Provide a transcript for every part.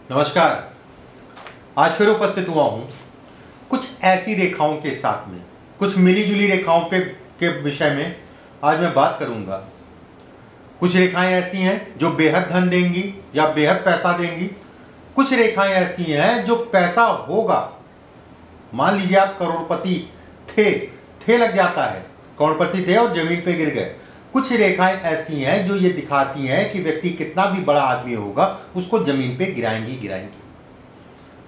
नमस्कार। आज फिर उपस्थित हुआ हूँ कुछ ऐसी रेखाओं के साथ में, कुछ मिली जुली रेखाओं के विषय में आज मैं बात करूँगा। कुछ रेखाएं ऐसी हैं जो बेहद धन देंगी या बेहद पैसा देंगी। कुछ रेखाएं ऐसी हैं जो पैसा होगा, मान लीजिए आप करोड़पति थे लग जाता है, करोड़पति थे और जमीन पे गिर गए। कुछ रेखाएं ऐसी हैं जो ये दिखाती हैं कि व्यक्ति कितना भी बड़ा आदमी होगा उसको जमीन पे गिराएंगी।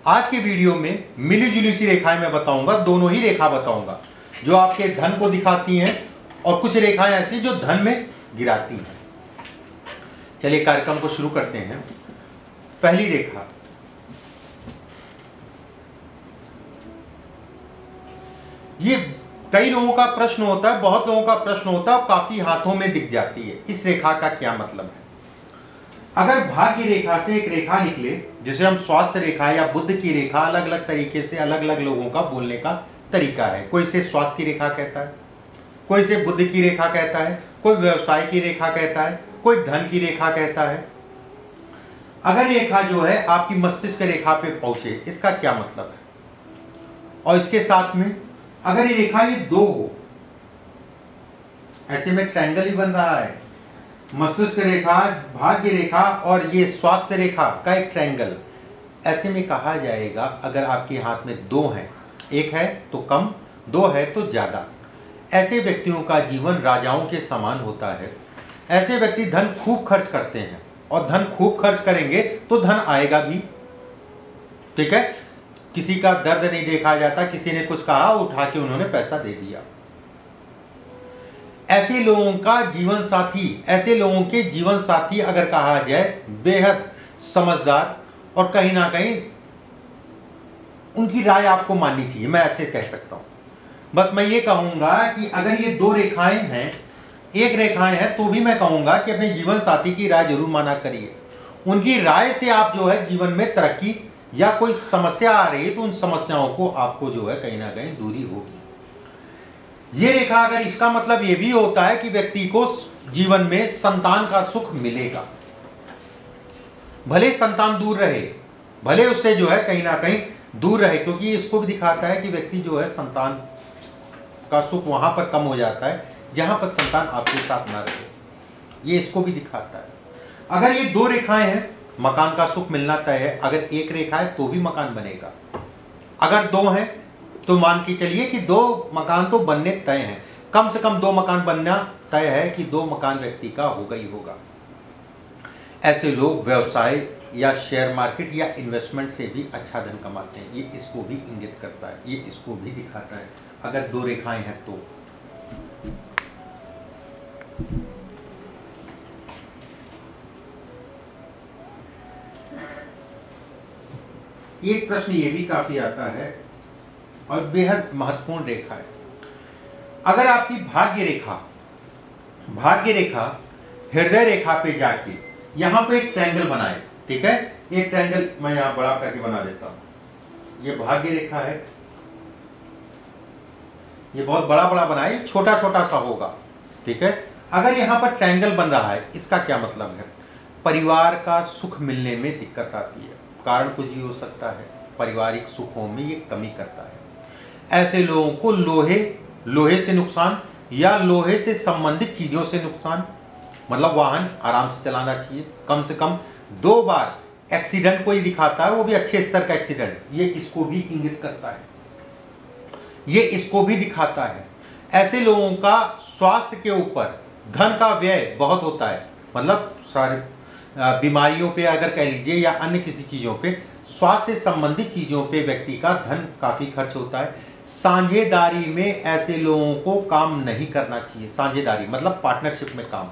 आज के वीडियो में मिली जुली सी रेखाएं मैं बताऊंगा, दोनों ही रेखा बताऊंगा जो आपके धन को दिखाती हैं और कुछ रेखाएं ऐसी जो धन में गिराती हैं। चलिए कार्यक्रम को शुरू करते हैं। पहली रेखा, ये कई लोगों का प्रश्न होता है, बहुत लोगों का प्रश्न होता है और काफी हाथों में दिख जाती है। इस रेखा का क्या मतलब है? अगर भाग्य रेखा से एक रेखा निकले जिसे हम स्वास्थ्य रेखा या बुद्ध की रेखा, अलग अलग तरीके से अलग अलग लोगों का बोलने का तरीका है। कोई इसे स्वास्थ्य की रेखा कहता है, कोई इसे बुद्ध की रेखा कहता है, कोई व्यवसाय की रेखा कहता है, कोई धन की रेखा कहता है। अगर रेखा जो है आपकी मस्तिष्क रेखा पे पहुंचे, इसका क्या मतलब है? और इसके साथ में अगर ये रेखा ये दो हो, ऐसे में ट्रायंगल ही बन रहा है, मस्तिष्क रेखा, भाग्य रेखा और ये स्वास्थ्य रेखा का एक ट्रायंगल, ऐसे में कहा जाएगा अगर आपके हाथ में दो हैं, एक है तो कम, दो है तो ज्यादा, ऐसे व्यक्तियों का जीवन राजाओं के समान होता है। ऐसे व्यक्ति धन खूब खर्च करते हैं और धन खूब खर्च करेंगे तो धन आएगा भी। ठीक है, किसी का दर्द नहीं देखा जाता, किसी ने कुछ कहा उठा के उन्होंने पैसा दे दिया। ऐसे लोगों का जीवन साथी, ऐसे लोगों के जीवन साथी अगर कहा जाए बेहद समझदार और कहीं ना कहीं उनकी राय आपको माननी चाहिए, मैं ऐसे कह सकता हूं। बस मैं ये कहूंगा कि अगर ये दो रेखाएं हैं, एक रेखाएं हैं, तो भी मैं कहूंगा कि अपने जीवन साथी की राय जरूर माना करिए। उनकी राय से आप जो है जीवन में तरक्की या कोई समस्या आ रही है तो उन समस्याओं को आपको जो है कहीं ना कहीं दूरी होगी। ये रेखा अगर इसका मतलब ये भी होता है कि व्यक्ति को जीवन में संतान का सुख मिलेगा, भले संतान दूर रहे, भले उससे जो है कहीं ना कहीं दूर रहे, क्योंकि इसको भी दिखाता है कि व्यक्ति जो है संतान का सुख वहां पर कम हो जाता है जहां पर संतान आपके साथ ना रहे। ये इसको भी दिखाता है। अगर ये दो रेखाएं हैं, मकान का सुख मिलना तय है। अगर एक रेखा है तो भी मकान बनेगा। अगर दो हैं तो मान के चलिए कि दो मकान तो बनने तय हैं, कम से कम दो मकान बनना तय है कि दो मकान व्यक्ति का होगा ही होगा। ऐसे लोग व्यवसाय या शेयर मार्केट या इन्वेस्टमेंट से भी अच्छा धन कमाते हैं। ये इसको भी इंगित करता है, ये इसको भी दिखाता है अगर दो रेखाएं हैं तो। एक प्रश्न ये भी काफी आता है और बेहद महत्वपूर्ण रेखा है। अगर आपकी भाग्य रेखा हृदय रेखा पे जाके यहां पे एक ट्रायंगल बनाए, ठीक है, एक ट्रायंगल मैं यहां बड़ा करके बना देता हूं। ये भाग्य रेखा है, ये बहुत बड़ा बड़ा बनाए, छोटा छोटा सा होगा, ठीक है। अगर यहां पर ट्रायंगल बन रहा है, इसका क्या मतलब है? परिवार का सुख मिलने में दिक्कत आती है, कारण कुछ भी हो सकता है, पारिवारिक सुखों में ये कमी करता है। ऐसे लोगों को लोहे से नुकसान या लोहे से संबंधित चीजों से नुकसान, मतलब वाहन आराम से चलाना चाहिए, कम से कम 2 बार एक्सीडेंट को ही दिखाता है, वो भी अच्छे स्तर का एक्सीडेंट। ये इसको भी इंगित करता है, ये इसको भी दिखाता है। ऐसे लोगों का स्वास्थ्य के ऊपर धन का व्यय बहुत होता है, मतलब सारे बीमारियों पे अगर कह लीजिए या अन्य किसी चीज़ों पे, स्वास्थ्य से संबंधित चीज़ों पे व्यक्ति का धन काफ़ी खर्च होता है। साझेदारी में ऐसे लोगों को काम नहीं करना चाहिए। साझेदारी मतलब पार्टनरशिप में काम,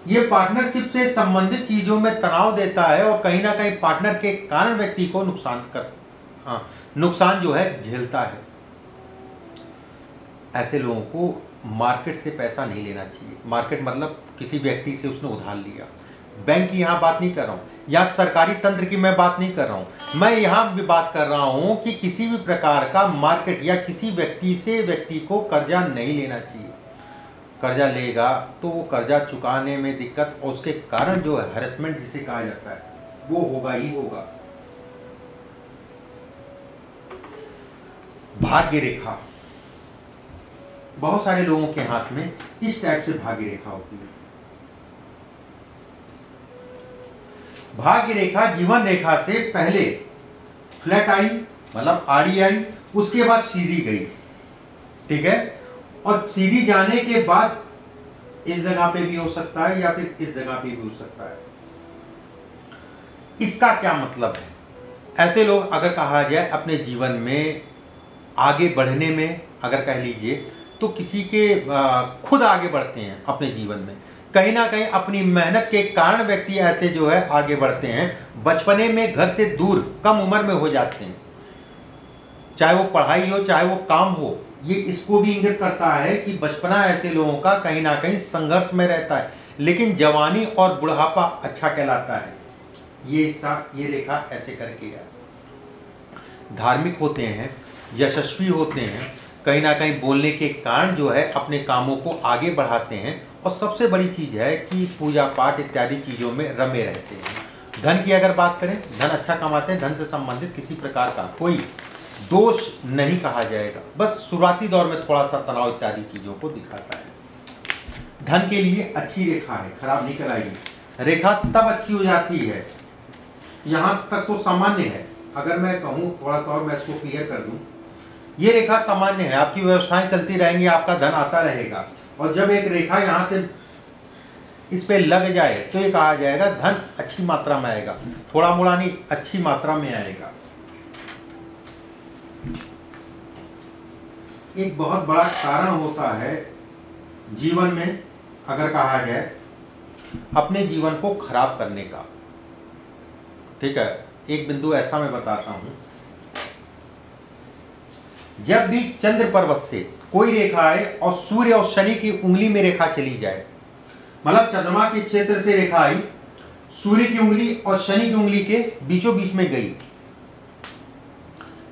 ये पार्टनरशिप से संबंधित चीज़ों में तनाव देता है और कहीं ना कहीं पार्टनर के कारण व्यक्ति को नुकसान जो है झेलता है। ऐसे लोगों को मार्केट से पैसा नहीं लेना चाहिए। मार्केट मतलब किसी व्यक्ति से उसने उधार लिया, बैंक की यहाँ बात नहीं कर रहा हूँ या सरकारी तंत्र की मैं बात नहीं कर रहा हूँ, मैं यहाँ भी बात कर रहा हूँ कि किसी भी प्रकार का मार्केट या किसी व्यक्ति से व्यक्ति को कर्जा नहीं लेना चाहिए। कर्जा लेगा तो वो कर्जा चुकाने में दिक्कत और उसके कारण जो है हैरेसमेंट जिसे कहा जाता है वो होगा ही होगा। भाग्य रेखा, बहुत सारे लोगों के हाथ में इस टाइप से भाग्य रेखा होती है। भाग्य रेखा जीवन रेखा से पहले फ्लैट आई, मतलब आड़ी आई, उसके बाद सीधी गई, ठीक है। और सीधी जाने के बाद इस जगह पे भी हो सकता है या फिर इस जगह पे भी हो सकता है। इसका क्या मतलब है? ऐसे लोग अगर कहा जाए अपने जीवन में आगे बढ़ने में, अगर कह लीजिए तो किसी के खुद आगे बढ़ते हैं अपने जीवन में, कहीं ना कहीं अपनी मेहनत के कारण व्यक्ति ऐसे जो है आगे बढ़ते हैं। बचपने में घर से दूर कम उम्र में हो जाते हैं, चाहे वो पढ़ाई हो चाहे वो काम हो। ये इसको भी इंगित करता है कि बचपना ऐसे लोगों का कहीं ना कहीं संघर्ष में रहता है, लेकिन जवानी और बुढ़ापा अच्छा कहलाता है। ये रेखा ऐसे करके है। धार्मिक होते हैं, यशस्वी होते हैं, कहीं ना कहीं बोलने के कारण जो है अपने कामों को आगे बढ़ाते हैं। और सबसे बड़ी चीज़ है कि पूजा पाठ इत्यादि चीज़ों में रमे रहते हैं। धन की अगर बात करें, धन अच्छा कमाते हैं, धन से संबंधित किसी प्रकार का कोई दोष नहीं कहा जाएगा, बस शुरुआती दौर में थोड़ा सा तनाव इत्यादि चीज़ों को दिखाता है। धन के लिए अच्छी रेखा है, खराब नहीं कहलाएगी। रेखा तब अच्छी हो जाती है, यहाँ तक तो सामान्य है। अगर मैं कहूँ थोड़ा सा और मैं इसको क्लियर कर दूँ, ये रेखा सामान्य है, आपकी व्यवस्थाएं चलती रहेंगी, आपका धन आता रहेगा। और जब एक रेखा यहाँ से इस पे लग जाए तो ये कहा जाएगा धन अच्छी मात्रा में आएगा, थोड़ा मोड़ा नहीं, अच्छी मात्रा में आएगा। एक बहुत बड़ा कारण होता है जीवन में, अगर कहा जाए अपने जीवन को खराब करने का, ठीक है। एक बिंदु ऐसा मैं बताता हूं, जब भी चंद्र पर्वत से कोई रेखा आए और सूर्य और शनि की उंगली में रेखा चली जाए, मतलब चंद्रमा के क्षेत्र से रेखा आई, सूर्य की उंगली और शनि की उंगली के बीचों बीच में गई,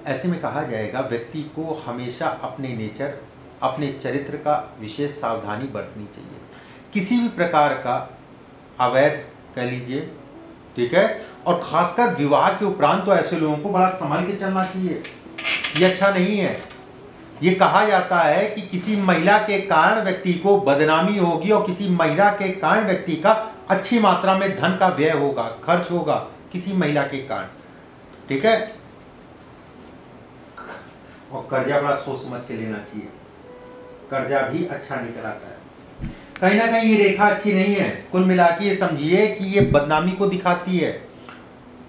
ऐसे में कहा जाएगा व्यक्ति को हमेशा अपने नेचर, अपने चरित्र का विशेष सावधानी बरतनी चाहिए। किसी भी प्रकार का अवैध कह लीजिए, ठीक है, और खासकर विवाह के उपरांत तो ऐसे लोगों को बड़ा संभल के चलना चाहिए। ये अच्छा नहीं है। ये कहा जाता है कि किसी महिला के कारण व्यक्ति को बदनामी होगी और किसी महिला के कारण व्यक्ति का अच्छी मात्रा में धन का व्यय होगा, खर्च होगा किसी महिला के कारण, ठीक है। और कर्जा बड़ा सोच समझ के लेना चाहिए, कर्जा भी अच्छा निकल आता है। कहीं ना कहीं ये रेखा अच्छी नहीं है। कुल मिला के ये समझिए कि ये बदनामी को दिखाती है।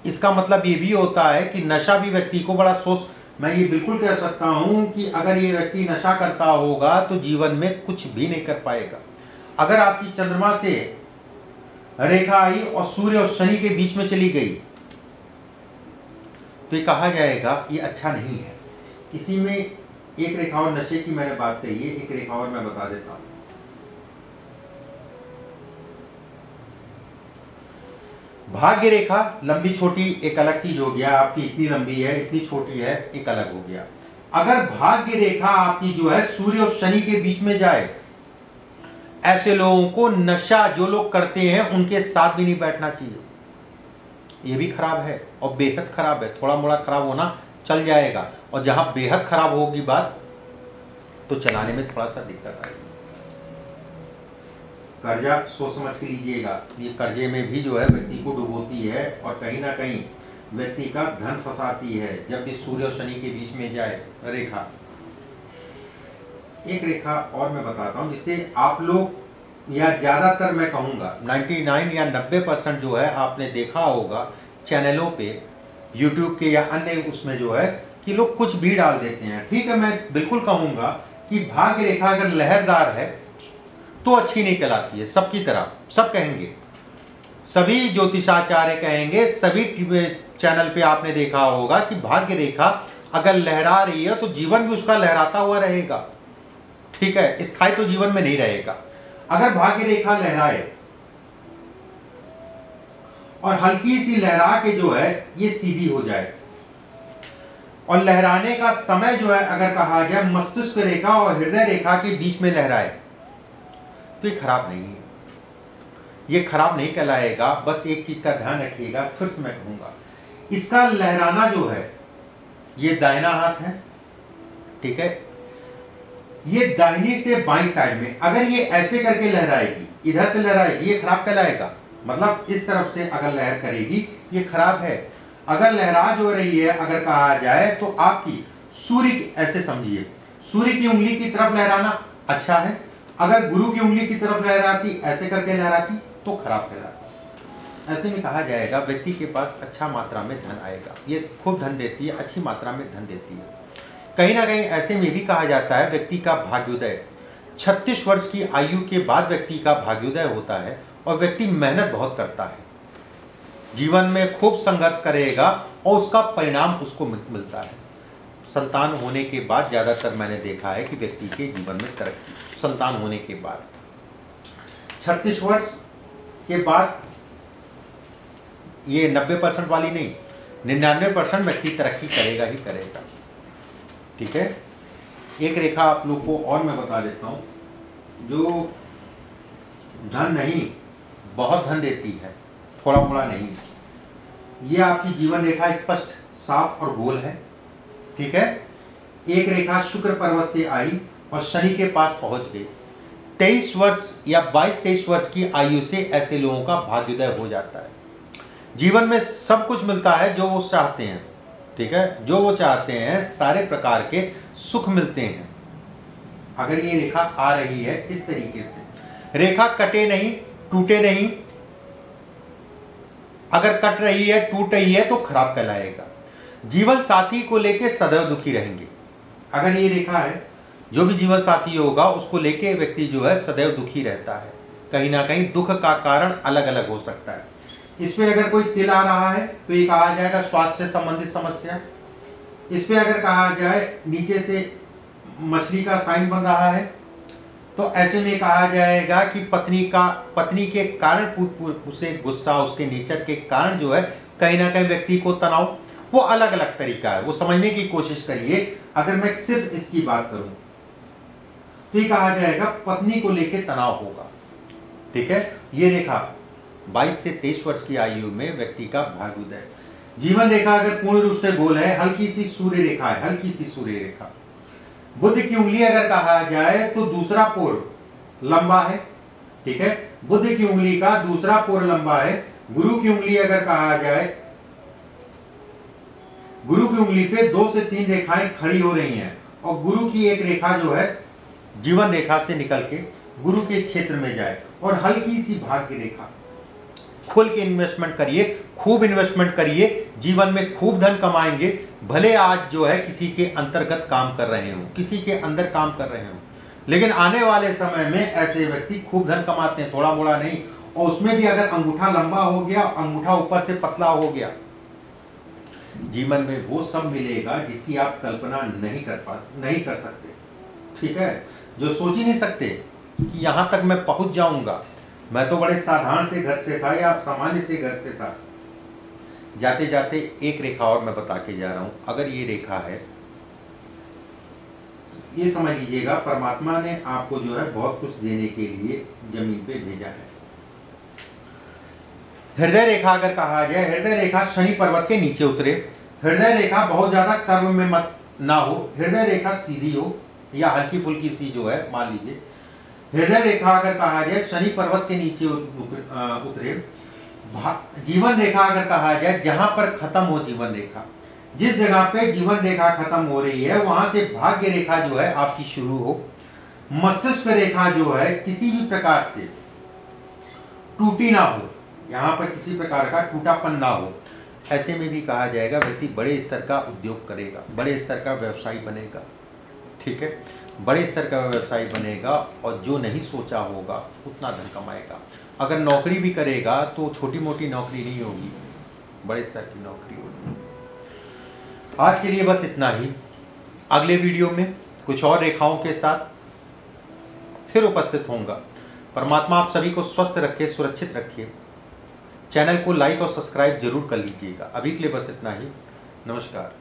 इसका मतलब ये भी होता है कि नशा भी व्यक्ति को बड़ा सोच, मैं ये बिल्कुल कह सकता हूं कि अगर ये व्यक्ति नशा करता होगा तो जीवन में कुछ भी नहीं कर पाएगा। अगर आपकी चंद्रमा से रेखा आई और सूर्य और शनि के बीच में चली गई तो ये कहा जाएगा ये अच्छा नहीं है। इसी में एक रेखा और, नशे की मैंने बात कही है, एक रेखा और मैं बता देता हूं। भाग्य रेखा लंबी छोटी एक अलग चीज हो गया, आपकी इतनी लंबी है इतनी छोटी है एक अलग हो गया। अगर भाग्य रेखा आपकी जो है सूर्य और शनि के बीच में जाए, ऐसे लोगों को नशा जो लोग करते हैं उनके साथ भी नहीं बैठना चाहिए। ये भी खराब है और बेहद खराब है। थोड़ा मोड़ा खराब होना चल जाएगा, और जहां बेहद खराब होगी बात तो चलाने में थोड़ा सा दिक्कत आएगी। कर्जा सोच समझ के लीजिएगा, ये कर्जे में भी जो है व्यक्ति को डुबोती है और कहीं ना कहीं व्यक्ति का धन फंसाती है जब भी सूर्य और शनि के बीच में जाए रेखा। एक रेखा और मैं बताता हूं जिसे आप लोग, या ज्यादातर मैं कहूंगा 99 या 90% जो है आपने देखा होगा चैनलों पे, यूट्यूब के या अन्य उसमें जो है कि लोग कुछ भी डाल देते हैं। ठीक है, मैं बिल्कुल कहूंगा कि भाग्य रेखा अगर लहरदार है तो अच्छी नहीं कहलाती है। सबकी तरह सब कहेंगे, सभी ज्योतिषाचार्य कहेंगे, सभी चैनल पे आपने देखा होगा कि भाग्य रेखा अगर लहरा रही है तो जीवन भी उसका लहराता हुआ रहेगा, ठीक है, स्थायी तो जीवन में नहीं रहेगा। अगर भाग्य रेखा लहराए और हल्की सी लहरा के जो है ये सीधी हो जाए, और लहराने का समय जो है अगर कहा जाए मस्तिष्क रेखा और हृदय रेखा के बीच में लहराए तो ये खराब नहीं है, ये खराब नहीं कहलाएगा। बस एक चीज का ध्यान रखिएगा, फिर से मैं कहूंगा, इसका लहराना जो है ये दाहिना हाथ है, ठीक है। ये दाहिनी से बाईं साइड में अगर ये ऐसे करके लहराएगी, इधर से लहराएगी, ये खराब कहलाएगा। मतलब इस तरफ से अगर लहर करेगी ये खराब है। अगर लहरा जो रही है अगर कहा जाए तो आपकी सूर्य, ऐसे समझिए सूर्य की उंगली की तरफ लहराना अच्छा है। अगर गुरु की उंगली की तरफ लहराती, ऐसे करके लहराती तो खराब कहलाती। ऐसे में कहा जाएगा व्यक्ति के पास अच्छा मात्रा में धन आएगा, ये खूब धन देती है, अच्छी मात्रा में धन देती है। कहीं ना कहीं ऐसे में भी कहा जाता है व्यक्ति का भाग्योदय 36 वर्ष की आयु के बाद व्यक्ति का भाग्योदय होता है और व्यक्ति मेहनत बहुत करता है, जीवन में खूब संघर्ष करेगा और उसका परिणाम उसको मिलता है। संतान होने के बाद ज़्यादातर मैंने देखा है कि व्यक्ति के जीवन में तरक्की संतान होने के बाद 36 वर्ष के बाद, ये 90% वाली नहीं, 99% व्यक्ति तरक्की करेगा ही करेगा। ठीक है। एक रेखा आप लोग को और मैं बता देता हूँ जो धन नहीं बहुत धन देती है, थोड़ा मोड़ा नहीं। ये आपकी जीवन रेखा स्पष्ट साफ और गोल है। ठीक है। एक रेखा शुक्र पर्वत से आई और शनि के पास पहुंच गई। 23 वर्ष या 22-23 वर्ष की आयु से ऐसे लोगों का भाग्योदय हो जाता है। जीवन में सब कुछ मिलता है जो वो चाहते हैं। ठीक है। जो वो चाहते हैं सारे प्रकार के सुख मिलते हैं। अगर ये रेखा आ रही है इस तरीके से, रेखा कटे नहीं टूटे नहीं, अगर कट रही है टूट रही है तो खराब कहलाएगा। जीवन साथी को लेकर सदैव दुखी रहेंगे। अगर ये रेखा है, जो भी जीवन साथी होगा उसको लेके व्यक्ति जो है सदैव दुखी रहता है। कहीं ना कहीं दुख का कारण अलग अलग हो सकता है। इसमें अगर कोई तिल आ रहा है तो ये कहा जाएगा स्वास्थ्य से संबंधित समस्या। इस पे अगर कहा जाए नीचे से मछली का साइन बन रहा है तो ऐसे में कहा जाएगा कि पत्नी के कारण उसे गुस्सा, उसके नेचर के कारण जो है कहीं ना कहीं व्यक्ति को तनाव, वो अलग अलग तरीका है, वो समझने की कोशिश करिए। अगर मैं सिर्फ इसकी बात करूं तो ये कहा जाएगा पत्नी को लेकर तनाव होगा। ठीक है। ये रेखा 22 से 23 वर्ष की आयु में व्यक्ति का भाग्योदय। जीवन रेखा अगर पूर्ण रूप से गोल है, हल्की सी सूर्य रेखा है, हल्की सी सूर्य रेखा। बुध की उंगली अगर कहा जाए तो दूसरा पोर लंबा है। ठीक है। बुध की उंगली का दूसरा पोर लंबा है। गुरु की उंगली अगर कहा जाए, गुरु की उंगली पे 2 से 3 रेखाएं खड़ी हो रही हैं और गुरु की एक रेखा जो है जीवन रेखा से निकल के गुरु के क्षेत्र में जाए और हल्की सी भाग्य रेखा। खुल के इन्वेस्टमेंट करिए, खूब इन्वेस्टमेंट करिए, जीवन में खूब धन कमाएंगे। भले आज जो है किसी के अंतर्गत काम कर रहे हो, किसी के अंदर काम कर रहे हो, लेकिन आने वाले समय में ऐसे व्यक्ति खूब धन कमाते हैं, थोड़ा मोड़ा नहीं। और उसमें भी अगर अंगूठा लंबा हो गया, अंगूठा ऊपर से पतला हो गया, जीवन में वो सब मिलेगा जिसकी आप कल्पना नहीं कर सकते। ठीक है। जो सोच ही नहीं सकते कि यहां तक मैं पहुंच जाऊंगा। मैं तो बड़े साधारण से घर से था या सामान्य से घर से था। जाते जाते एक रेखा और मैं बता के जा रहा हूं। अगर ये रेखा है, ये समझ लीजिएगा परमात्मा ने आपको जो है बहुत कुछ देने के लिए जमीन पे भेजा है। हृदय रेखा अगर कहा जाए, हृदय रेखा शनि पर्वत के नीचे उतरे। हृदय रेखा बहुत ज्यादा कर्व में मत ना हो, हृदय रेखा सीधी हो या हल्की फुल्की सी जो है मान लीजिए। हृदय रेखा अगर कहा जाए शनि पर्वत के नीचे उतरे। जीवन रेखा अगर कहा जाए जहां पर खत्म हो जीवन रेखा, जिस जगह पे जीवन रेखा खत्म हो रही है वहां से भाग्य रेखा जो है आपकी शुरू हो। मस्तिष्क रेखा जो है किसी भी प्रकार से टूटी ना हो, यहाँ पर किसी प्रकार का टूटापन ना हो। ऐसे में भी कहा जाएगा व्यक्ति बड़े स्तर का उद्योग करेगा, बड़े स्तर का व्यवसायी बनेगा। ठीक है। बड़े स्तर का व्यवसायी बनेगा और जो नहीं सोचा होगा उतना धन कमाएगा। अगर नौकरी भी करेगा तो छोटी मोटी नौकरी नहीं होगी, बड़े स्तर की नौकरी होगी। आज के लिए बस इतना ही। अगले वीडियो में कुछ और रेखाओं के साथ फिर उपस्थित होऊंगा। परमात्मा आप सभी को स्वस्थ रखे, सुरक्षित रखिए। चैनल को लाइक और सब्सक्राइब जरूर कर लीजिएगा। अभी के लिए बस इतना ही। नमस्कार।